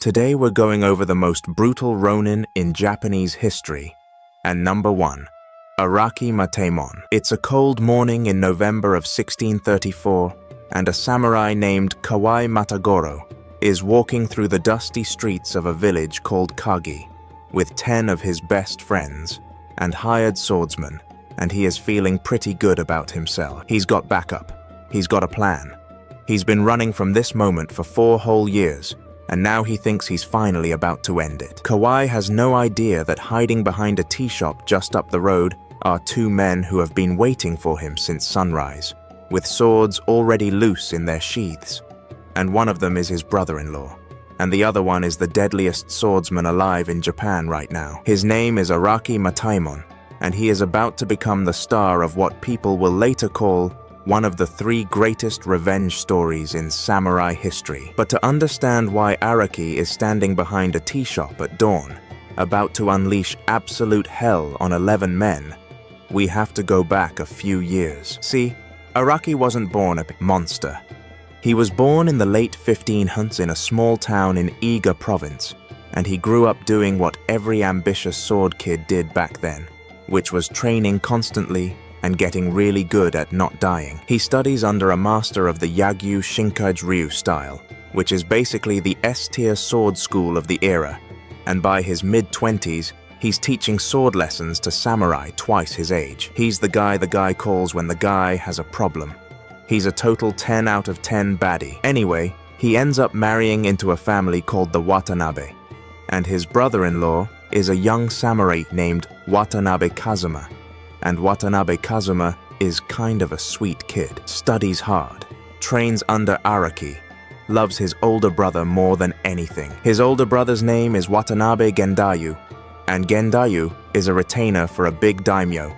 Today we're going over the most brutal Ronin in Japanese history. And number 1, Araki Mataemon. It's a cold morning in November of 1634, and a samurai named Kawawaii Matagoro is walking through the dusty streets of a village called Kagi with 10 of his best friends and hired swordsmen, and he is feeling pretty good about himself. He's got backup. He's got a plan. He's been running from this moment for 4 whole years, and now he thinks he's finally about to end it. Kawaii has no idea that hiding behind a tea shop just up the road are 2 men who have been waiting for him since sunrise, with swords already loose in their sheaths. And one of them is his brother-in-law, and the other one is the deadliest swordsman alive in Japan right now. His name is Araki Mataemon, and he is about to become the star of what people will later call one of the 3 greatest revenge stories in samurai history. But to understand why Araki is standing behind a tea shop at dawn, about to unleash absolute hell on 11 men, we have to go back a few years. See, Araki wasn't born a monster. He was born in the late 1500s in a small town in Iga province, and he grew up doing what every ambitious sword kid did back then, which was training constantly and getting really good at not dying. He studies under a master of the Yagyu Shinkage-ryu style, which is basically the S-tier sword school of the era, and by his mid-20s, he's teaching sword lessons to samurai twice his age. He's the guy calls when the guy has a problem. He's a total 10 out of 10 baddie. Anyway, he ends up marrying into a family called the Watanabe, and his brother-in-law is a young samurai named Watanabe Kazuma. And Watanabe Kazuma is kind of a sweet kid, studies hard, trains under Araki, loves his older brother more than anything. His older brother's name is Watanabe Gendayu, and Gendayu is a retainer for a big daimyo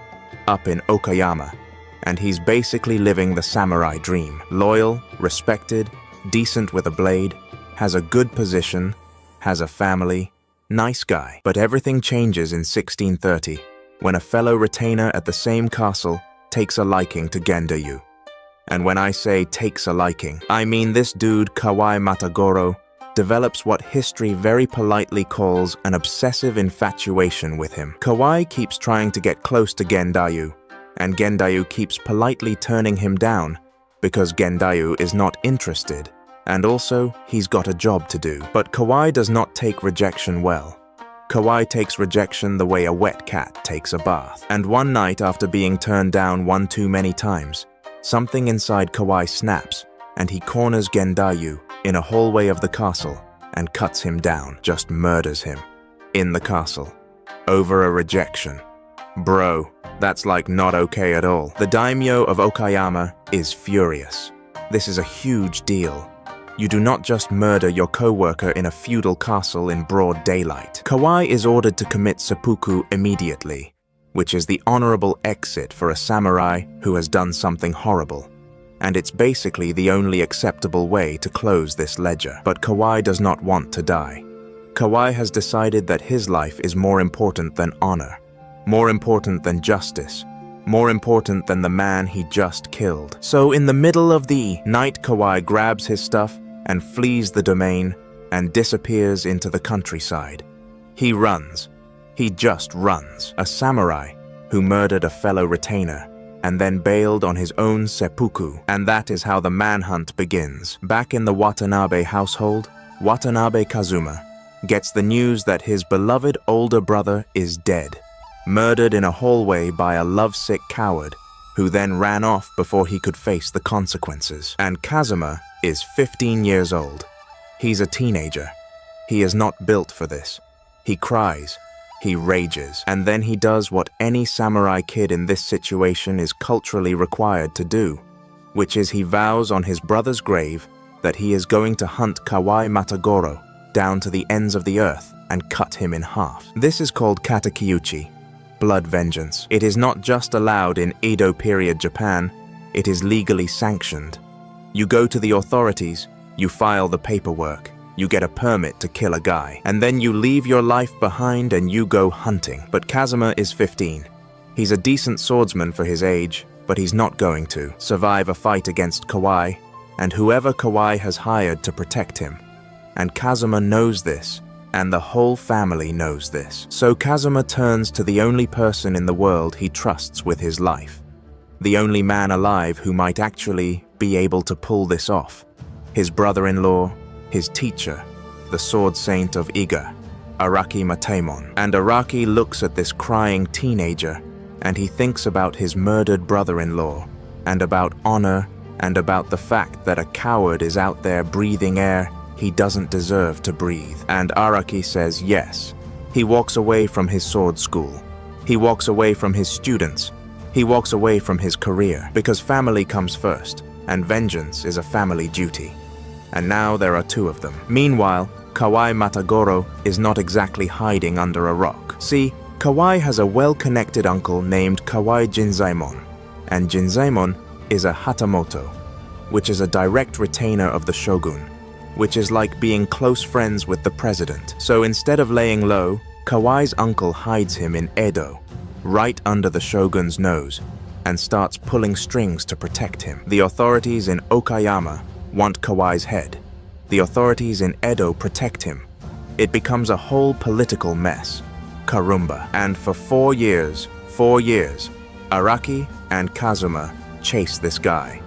up in Okayama, and he's basically living the samurai dream. Loyal, respected, decent with a blade, has a good position, has a family, nice guy. But everything changes in 1630. When a fellow retainer at the same castle takes a liking to Gendayu. And when I say takes a liking, I mean this dude Kawawaii Matagoro develops what history very politely calls an obsessive infatuation with him. Kawaii keeps trying to get close to Gendayu, and Gendayu keeps politely turning him down because Gendayu is not interested, and also he's got a job to do. But Kawaii does not take rejection well. Kawaii takes rejection the way a wet cat takes a bath. And one night after being turned down 1 too many times, something inside Kawaii snaps, and he corners Gendayu in a hallway of the castle and cuts him down, just murders him, in the castle, over a rejection. Bro, that's like not okay at all. The daimyo of Okayama is furious. This is a huge deal. You do not just murder your co-worker in a feudal castle in broad daylight. Kawaii is ordered to commit seppuku immediately, which is the honorable exit for a samurai who has done something horrible. And it's basically the only acceptable way to close this ledger. But Kawaii does not want to die. Kawaii has decided that his life is more important than honor, more important than justice, more important than the man he just killed. So in the middle of the night, Kawaii grabs his stuff and flees the domain and disappears into the countryside. He runs. He just runs. A samurai who murdered a fellow retainer and then bailed on his own seppuku. And that is how the manhunt begins. Back in the Watanabe household, Watanabe Kazuma gets the news that his beloved older brother is dead, murdered in a hallway by a lovesick coward who then ran off before he could face the consequences. And Kazuma is 15 years old. He's a teenager. He is not built for this. He cries, he rages, and then he does what any samurai kid in this situation is culturally required to do, which is he vows on his brother's grave that he is going to hunt Kawawaii Matagoro down to the ends of the earth and cut him in half. This is called katakiuchi, blood vengeance. It is not just allowed in Edo period Japan, it is legally sanctioned. You go to the authorities, you file the paperwork, you get a permit to kill a guy, and then you leave your life behind and you go hunting. But Kazuma is 15. He's a decent swordsman for his age, but he's not going to survive a fight against Kawaii and whoever Kawaii has hired to protect him. and Kazuma knows this, and the whole family knows this. So Kazuma turns to the only person in the world he trusts with his life, the only man alive who might actually be able to pull this off. His brother-in-law, his teacher, the sword saint of Iga, Araki Mataemon. And Araki looks at this crying teenager, and he thinks about his murdered brother-in-law, and about honor, and about the fact that a coward is out there breathing air he doesn't deserve to breathe. And Araki says yes. He walks away from his sword school. He walks away from his students. He walks away from his career, because family comes first, and vengeance is a family duty. And now there are two of them. Meanwhile, Kawawaii Matagoro is not exactly hiding under a rock. See, Kawaii has a well-connected uncle named Kawaii Jinzaemon, and Jinzaemon is a Hatamoto, which is a direct retainer of the shogun, which is like being close friends with the president. So instead of laying low, Kawaii's uncle hides him in Edo, right under the shogun's nose, and starts pulling strings to protect him. The authorities in Okayama want Kawaii's head. The authorities in Edo protect him. It becomes a whole political mess. Karumba. And for 4 years, Araki and Kazuma chase this guy.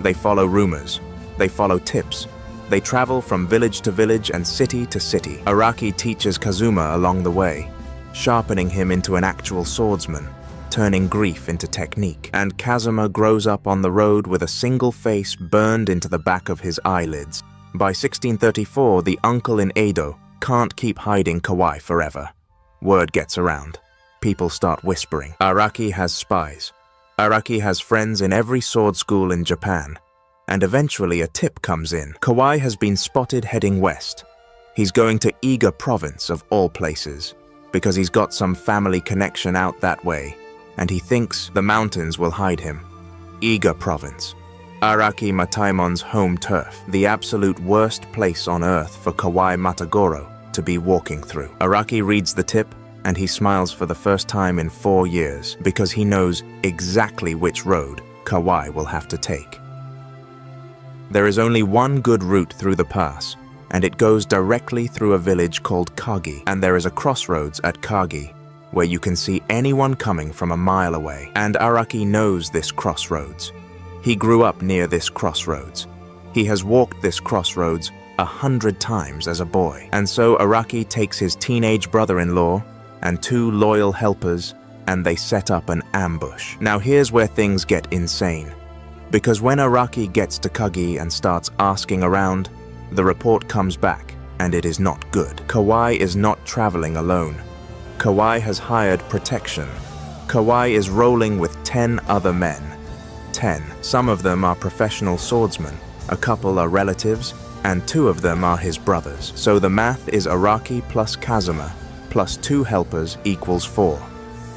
They follow rumors. They follow tips. They travel from village to village and city to city. Araki teaches Kazuma along the way, sharpening him into an actual swordsman, turning grief into technique. And Kazuma grows up on the road with a single face burned into the back of his eyelids. By 1634, the uncle in Edo can't keep hiding Kawaii forever. Word gets around. People start whispering. Araki has spies. Araki has friends in every sword school in Japan. And eventually a tip comes in. Kawaii has been spotted heading west. He's going to Iga province of all places, because he's got some family connection out that way, and he thinks the mountains will hide him. Iga province. Araki Mataemon's home turf, the absolute worst place on earth for Kawawaii Matagoro to be walking through. Araki reads the tip, and he smiles for the first time in 4 years, because he knows exactly which road Kawaii will have to take. There is only one good route through the pass, and it goes directly through a village called Kagi, and there is a crossroads at Kagi, where you can see anyone coming from a mile away. And Araki knows this crossroads. He grew up near this crossroads. He has walked this crossroads 100 times as a boy. And so Araki takes his teenage brother-in-law and 2 loyal helpers, and they set up an ambush. Now here's where things get insane. Because when Araki gets to Kagi and starts asking around, the report comes back, and it is not good. Kawaii is not traveling alone. Kawaii has hired protection. Kawaii is rolling with 10 other men. 10. Some of them are professional swordsmen, a couple are relatives, and 2 of them are his brothers. So the math is Araki plus Kazuma plus 2 helpers equals 4.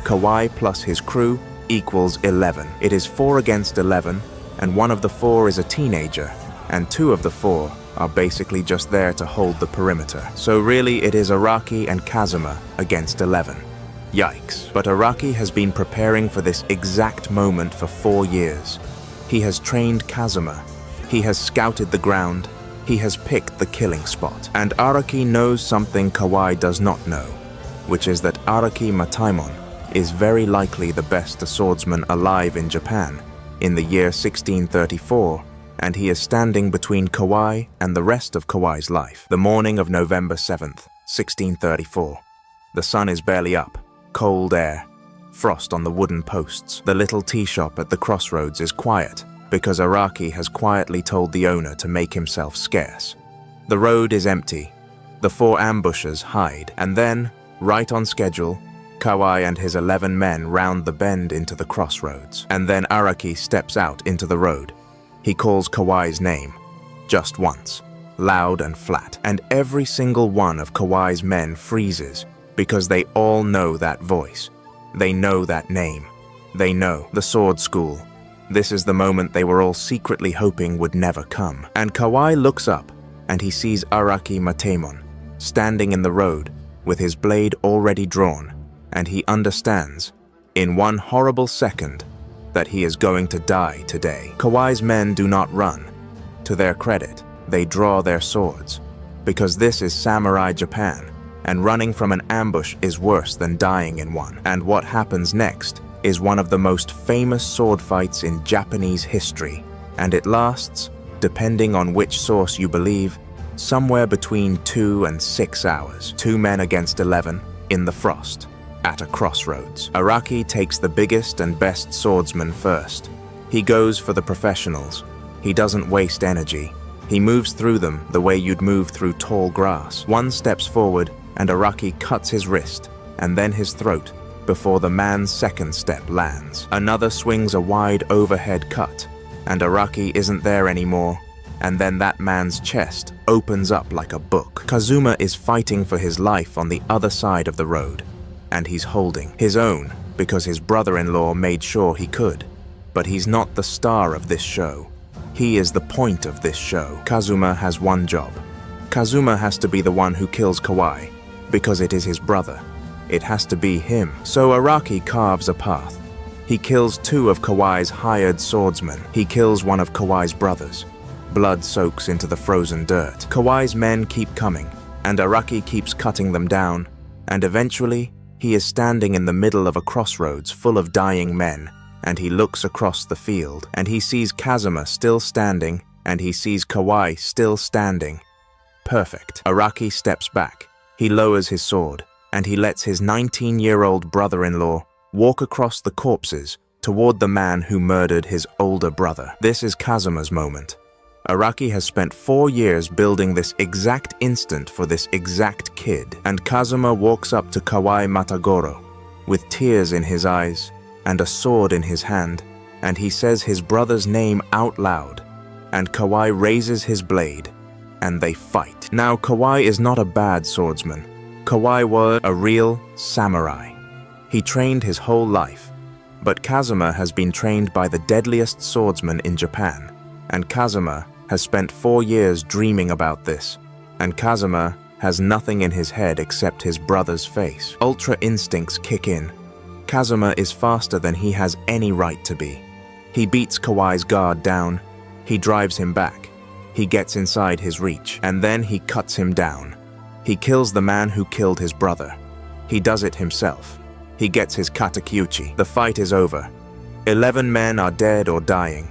Kawaii plus his crew equals 11. It is 4 against 11, and 1 of the 4 is a teenager, and 2 of the 4 are basically just there to hold the perimeter. So really it is Araki and Kazuma against 11. Yikes. But Araki has been preparing for this exact moment for 4 years. He has trained Kazuma. He has scouted the ground. He has picked the killing spot. And Araki knows something Kawaii does not know, which is that Araki Mataemon is very likely the best swordsman alive in Japan in the year 1634, and he is standing between Kawaii and the rest of Kawaii's life. The morning of November 7th, 1634. The sun is barely up. Cold air, frost on the wooden posts. The little tea shop at the crossroads is quiet because Araki has quietly told the owner to make himself scarce. The road is empty. The 4 ambushers hide, and then, right on schedule, Kawaii and his 11 men round the bend into the crossroads. And then Araki steps out into the road. He calls Kawaii's name, just once, loud and flat, and every single one of Kawaii's men freezes, because they all know that voice. They know that name. They know the sword school. This is the moment they were all secretly hoping would never come. And Kawaii looks up, and he sees Araki Mataemon standing in the road with his blade already drawn, and he understands, in one horrible second, that he is going to die today. Kawaii's men do not run. To their credit, they draw their swords. because this is samurai Japan, and running from an ambush is worse than dying in one. And what happens next is one of the most famous sword fights in Japanese history, and it lasts, depending on which source you believe, somewhere between 2 and 6 hours. 2 men against 11 in the frost, at a crossroads. Araki takes the biggest and best swordsman first. He goes for the professionals. He doesn't waste energy. He moves through them the way you'd move through tall grass. One steps forward, and Araki cuts his wrist, and then his throat, before the man's second step lands. Another swings a wide overhead cut, and Araki isn't there anymore, and then that man's chest opens up like a book. Kazuma is fighting for his life on the other side of the road, and he's holding his own because his brother-in-law made sure he could. But he's not the star of this show. He is the point of this show. Kazuma has one job. Kazuma has to be the one who kills Kawaii, because it is his brother. It has to be him. So Araki carves a path. He kills 2 of Kawaii's hired swordsmen. He kills one of Kawaii's brothers. Blood soaks into the frozen dirt. Kawaii's men keep coming, and Araki keeps cutting them down, and eventually, he is standing in the middle of a crossroads full of dying men, and he looks across the field, and he sees Kazuma still standing, and he sees Kawaii still standing. Perfect. Araki steps back. He lowers his sword, and he lets his 19-year-old brother-in-law walk across the corpses toward the man who murdered his older brother. This is Kazuma's moment. Araki has spent 4 years building this exact instant for this exact kid, and Kazuma walks up to Kawawaii Matagoro with tears in his eyes and a sword in his hand, and he says his brother's name out loud, and Kawaii raises his blade, and they fight. Now, Kawaii is not a bad swordsman. Kawaii was a real samurai. He trained his whole life, but Kazuma has been trained by the deadliest swordsman in Japan, and Kazuma has spent 4 years dreaming about this, and Kazuma has nothing in his head except his brother's face. Ultra instincts kick in. Kazuma is faster than he has any right to be. He beats Kawaii's guard down. He drives him back. He gets inside his reach, and then he cuts him down. He kills the man who killed his brother. He does it himself. He gets his katakyuchi. The fight is over. 11 men are dead or dying.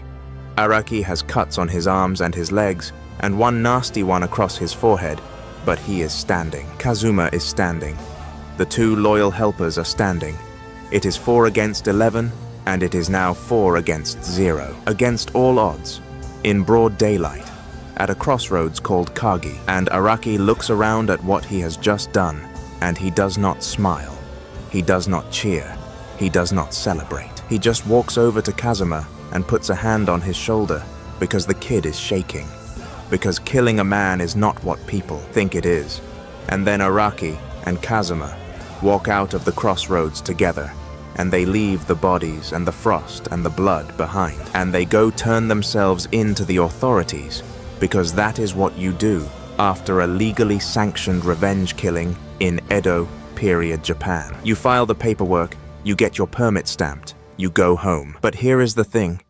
Araki has cuts on his arms and his legs, and one nasty one across his forehead, but he is standing. Kazuma is standing. The 2 loyal helpers are standing. It is 4 against 11, and it is now 4 against 0. Against all odds, in broad daylight, at a crossroads called Kagi, and Araki looks around at what he has just done, and he does not smile. He does not cheer. He does not celebrate. He just walks over to Kazuma and puts a hand on his shoulder because the kid is shaking. Because killing a man is not what people think it is. And then Araki and Kazuma walk out of the crossroads together, and they leave the bodies and the frost and the blood behind, and they go turn themselves in to the authorities, because that is what you do after a legally sanctioned revenge killing in Edo period Japan. You file the paperwork, you get your permit stamped, you go home. But here is the thing.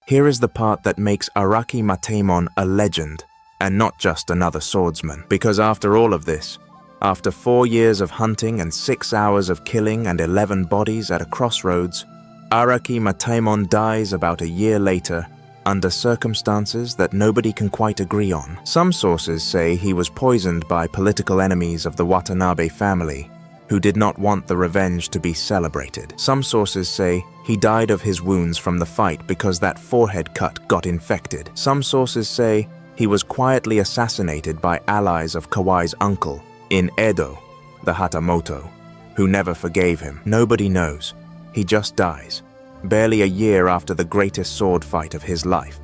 Here is the part that makes Araki Mataemon a legend, and not just another swordsman. Because after all of this, after 4 years of hunting and 6 hours of killing and 11 bodies at a crossroads, Araki Mataemon dies about a year later under circumstances that nobody can quite agree on. Some sources say he was poisoned by political enemies of the Watanabe family, who did not want the revenge to be celebrated. Some sources say he died of his wounds from the fight because that forehead cut got infected. Some sources say he was quietly assassinated by allies of Kawaii's uncle in Edo, the Hatamoto, who never forgave him. Nobody knows. He just dies, barely a year after the greatest sword fight of his life.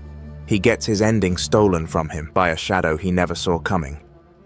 He gets his ending stolen from him by a shadow he never saw coming.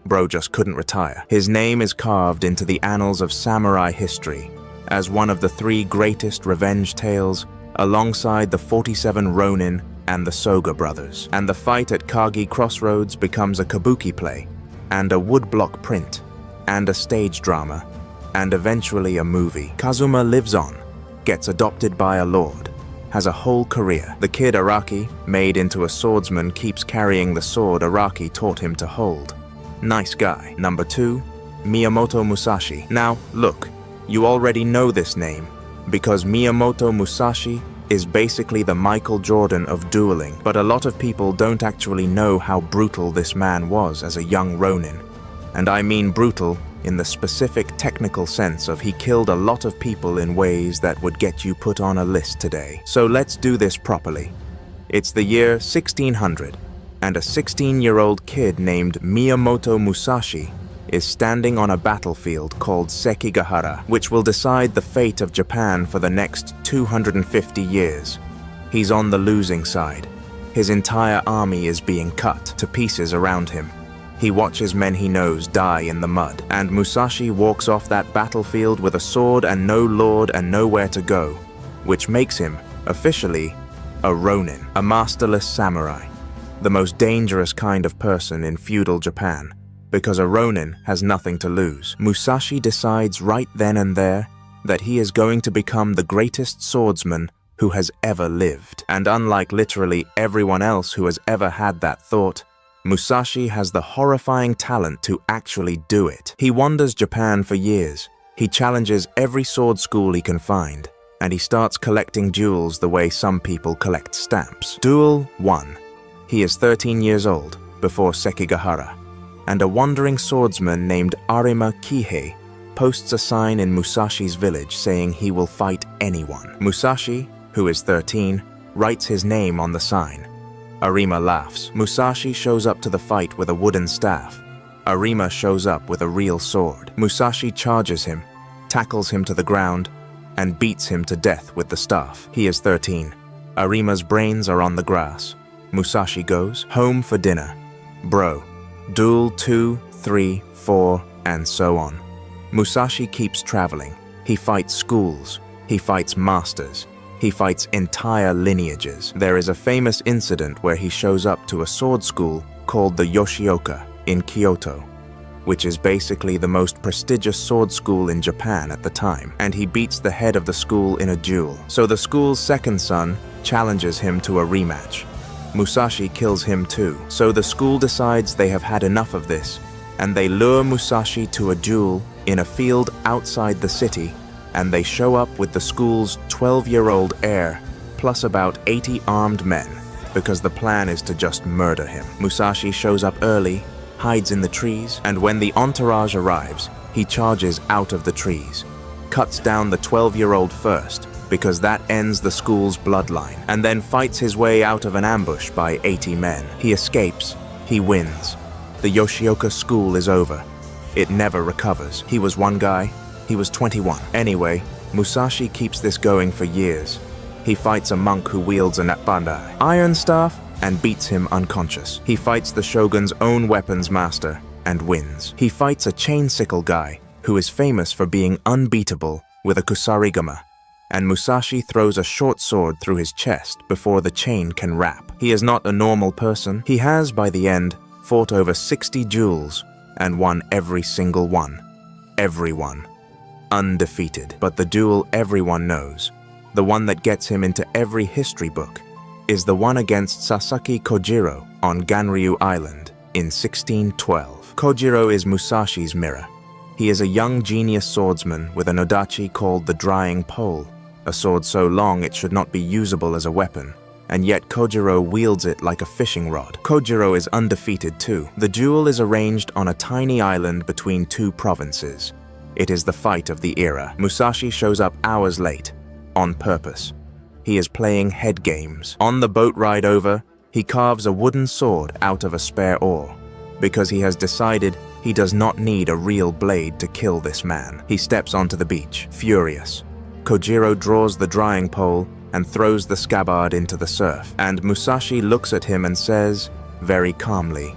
Bro just couldn't retire. His name is carved into the annals of samurai history as one of the 3 greatest revenge tales, alongside the 47 Ronin and the Soga brothers. And the fight at Kagi Crossroads becomes a kabuki play, and a woodblock print, and a stage drama, and eventually a movie. Kazuma lives on, gets adopted by a lord, has a whole career. The kid Araki, made into a swordsman, keeps carrying the sword Araki taught him to hold. nice guy. Number 2, Miyamoto Musashi. Now, look, you already know this name, because Miyamoto Musashi is basically the Michael Jordan of dueling, but a lot of people don't actually know how brutal this man was as a young Ronin. And I mean brutal in the specific technical sense of he killed a lot of people in ways that would get you put on a list today. So let's do this properly. It's the year 1600, and a 16-year-old kid named Miyamoto Musashi is standing on a battlefield called Sekigahara, which will decide the fate of Japan for the next 250 years. He's on the losing side. His entire army is being cut to pieces around him. He watches men he knows die in the mud, and Musashi walks off that battlefield with a sword and no lord and nowhere to go, which makes him, officially, a Ronin, a masterless samurai, the most dangerous kind of person in feudal Japan. Because a Ronin has nothing to lose, Musashi decides right then and there that he is going to become the greatest swordsman who has ever lived. And unlike literally everyone else who has ever had that thought, Musashi has the horrifying talent to actually do it. He wanders Japan for years. He challenges every sword school he can find, and he starts collecting duels the way some people collect stamps. Duel 1. He is 13 years old, before Sekigahara, and a wandering swordsman named Arima Kihei posts a sign in Musashi's village saying he will fight anyone. Musashi, who is 13, writes his name on the sign. Arima laughs. Musashi shows up to the fight with a wooden staff. Arima shows up with a real sword. Musashi charges him, tackles him to the ground, and beats him to death with the staff. He is 13. Arima's brains are on the grass. Musashi goes home for dinner. Bro. Duel 2, 3, 4, and so on. Musashi keeps traveling. He fights schools. He fights masters. He fights entire lineages. There is a famous incident where he shows up to a sword school called the Yoshioka in Kyoto, which is basically the most prestigious sword school in Japan at the time, and he beats the head of the school in a duel. So the school's second son challenges him to a rematch. Musashi kills him too. So the school decides they have had enough of this, and they lure Musashi to a duel in a field outside the city, and they show up with the school's 12-year-old heir, plus about 80 armed men, because the plan is to just murder him. Musashi shows up early, hides in the trees, and when the entourage arrives, he charges out of the trees, cuts down the 12-year-old first, because that ends the school's bloodline, and then fights his way out of an ambush by 80 men. He escapes. He wins. The Yoshioka school is over. It never recovers. He was one guy. He was 21. Anyway, Musashi keeps this going for years. He fights a monk who wields an bandai iron staff and beats him unconscious. He fights the shogun's own weapons master and wins. He fights a chain sickle guy who is famous for being unbeatable with a kusarigama, and Musashi throws a short sword through his chest before the chain can wrap. He is not a normal person. He has, by the end, fought over 60 duels and won every single one. Everyone. Undefeated. But the duel everyone knows, the one that gets him into every history book, is the one against Sasaki Kojiro on Ganryu Island in 1612. Kojiro is Musashi's mirror. He is a young genius swordsman with an odachi called the Drying Pole, a sword so long it should not be usable as a weapon, and yet Kojiro wields it like a fishing rod. Kojiro is undefeated too. The duel is arranged on a tiny island between two provinces. It is the fight of the era. Musashi shows up hours late, on purpose. He is playing head games. On the boat ride over, he carves a wooden sword out of a spare oar, because he has decided he does not need a real blade to kill this man. He steps onto the beach, furious. Kojiro draws the drying pole and throws the scabbard into the surf, and Musashi looks at him and says, very calmly,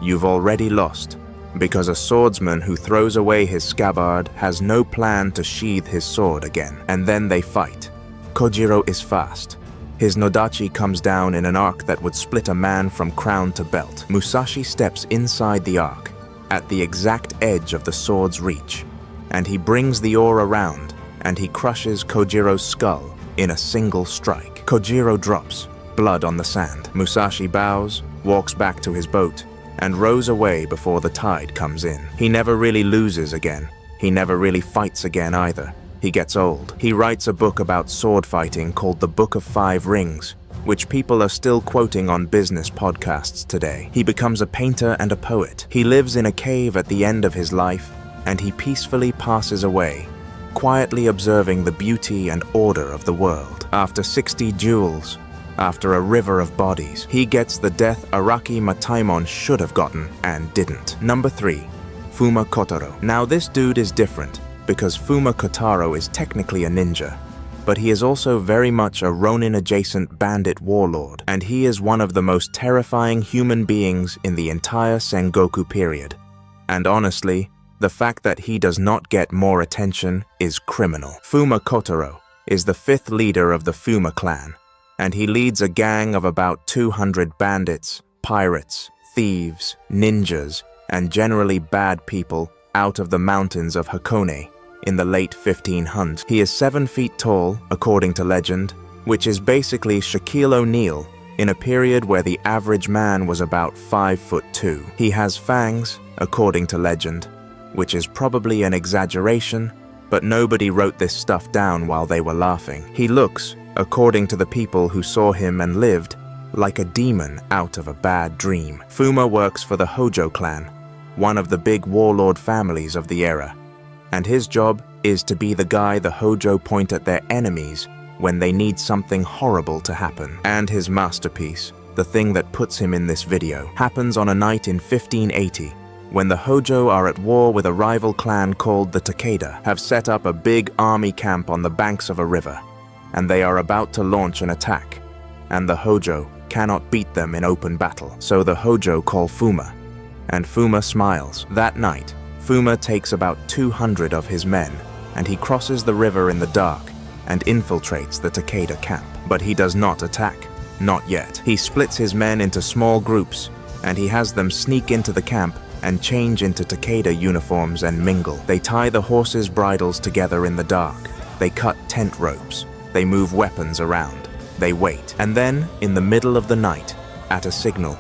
"You've already lost, because a swordsman who throws away his scabbard has no plan to sheathe his sword again." And then they fight. Kojiro is fast. His nodachi comes down in an arc that would split a man from crown to belt. Musashi steps inside the arc, at the exact edge of the sword's reach, and he brings the oar around, and he crushes Kojiro's skull in a single strike. Kojiro drops, blood on the sand. Musashi bows, walks back to his boat, and rows away before the tide comes in. He never really loses again. He never really fights again either. He gets old. He writes a book about sword fighting called The Book of Five Rings, which people are still quoting on business podcasts today. He becomes a painter and a poet. He lives in a cave at the end of his life, and he peacefully passes away, quietly observing the beauty and order of the world. After 60 duels, after a river of bodies, he gets the death Araki Mataemon should have gotten and didn't. Number 3. Fuma Kotaro. Now this dude is different, because Fuma Kotaro is technically a ninja, but he is also very much a Ronin-adjacent bandit warlord, and he is one of the most terrifying human beings in the entire Sengoku period. And honestly, the fact that he does not get more attention is criminal. Fuma Kotaro is the 5th leader of the Fuma clan, and he leads a gang of about 200 bandits, pirates, thieves, ninjas, and generally bad people out of the mountains of Hakone in the late 1500s. He is 7 feet tall, according to legend, which is basically Shaquille O'Neal in a period where the average man was about 5'2". He has fangs, according to legend, which is probably an exaggeration, but nobody wrote this stuff down while they were laughing. He looks, according to the people who saw him and lived, like a demon out of a bad dream. Fuma works for the Hojo clan, one of the big warlord families of the era, and his job is to be the guy the Hojo point at their enemies when they need something horrible to happen. And his masterpiece, the thing that puts him in this video, happens on a night in 1580, when the Hojo are at war with a rival clan called the Takeda, have set up a big army camp on the banks of a river, and they are about to launch an attack, and the Hojo cannot beat them in open battle. So the Hojo call Fuma, and Fuma smiles. That night, Fuma takes about 200 of his men, and he crosses the river in the dark and infiltrates the Takeda camp. But he does not attack, not yet. He splits his men into small groups, and he has them sneak into the camp and change into Takeda uniforms and mingle. They tie the horses' bridles together in the dark. They cut tent ropes. They move weapons around. They wait. And then, in the middle of the night, at a signal,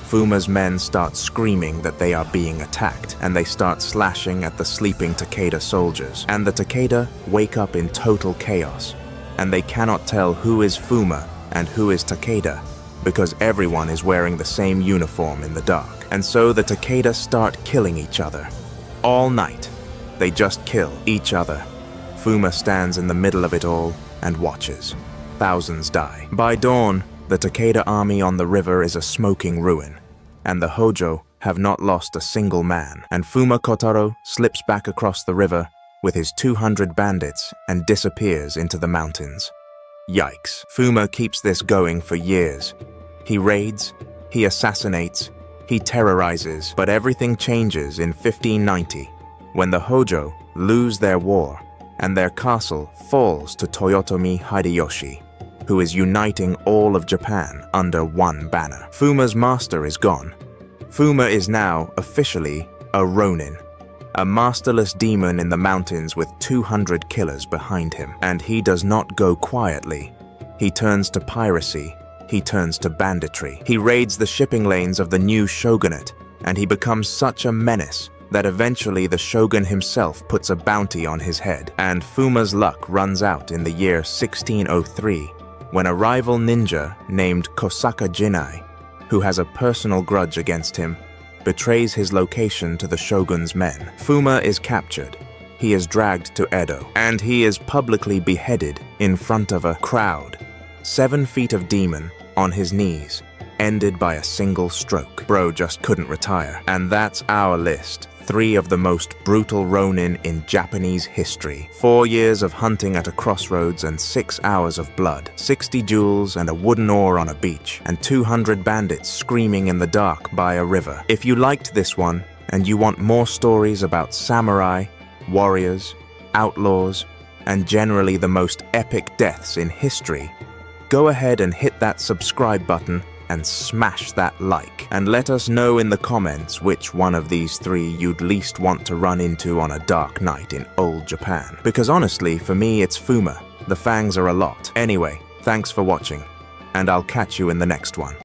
Fuma's men start screaming that they are being attacked, and they start slashing at the sleeping Takeda soldiers. And the Takeda wake up in total chaos, and they cannot tell who is Fuma and who is Takeda, because everyone is wearing the same uniform in the dark. And so the Takeda start killing each other. All night, they just kill each other. Fuma stands in the middle of it all and watches. Thousands die. By dawn, the Takeda army on the river is a smoking ruin, and the Hojo have not lost a single man. And Fuma Kotaro slips back across the river with his 200 bandits and disappears into the mountains. Yikes. Fuma keeps this going for years. He raids, he assassinates, he terrorizes, but everything changes in 1590 when the Hojo lose their war and their castle falls to Toyotomi Hideyoshi, who is uniting all of Japan under one banner. Fuma's master is gone. Fuma is now officially a Ronin, a masterless demon in the mountains with 200 killers behind him. And he does not go quietly. He turns to piracy. He turns to banditry. He raids the shipping lanes of the new shogunate, and he becomes such a menace that eventually the shogun himself puts a bounty on his head. And Fuma's luck runs out in the year 1603, when a rival ninja named Kosaka Jinai, who has a personal grudge against him, betrays his location to the shogun's men. Fuma is captured. He is dragged to Edo, and he is publicly beheaded in front of a crowd. 7 feet of demon on his knees, ended by a single stroke. Bro just couldn't retire. And that's our list. 3 of the most brutal Ronin in Japanese history. 4 years of hunting at a crossroads and 6 hours of blood. 60 duels and a wooden oar on a beach. And 200 bandits screaming in the dark by a river. If you liked this one, and you want more stories about samurai, warriors, outlaws, and generally the most epic deaths in history, go ahead and hit that subscribe button and smash that like. And let us know in the comments which one of these 3 you'd least want to run into on a dark night in old Japan. Because honestly, for me it's Fuma. The fangs are a lot. Anyway, thanks for watching, and I'll catch you in the next one.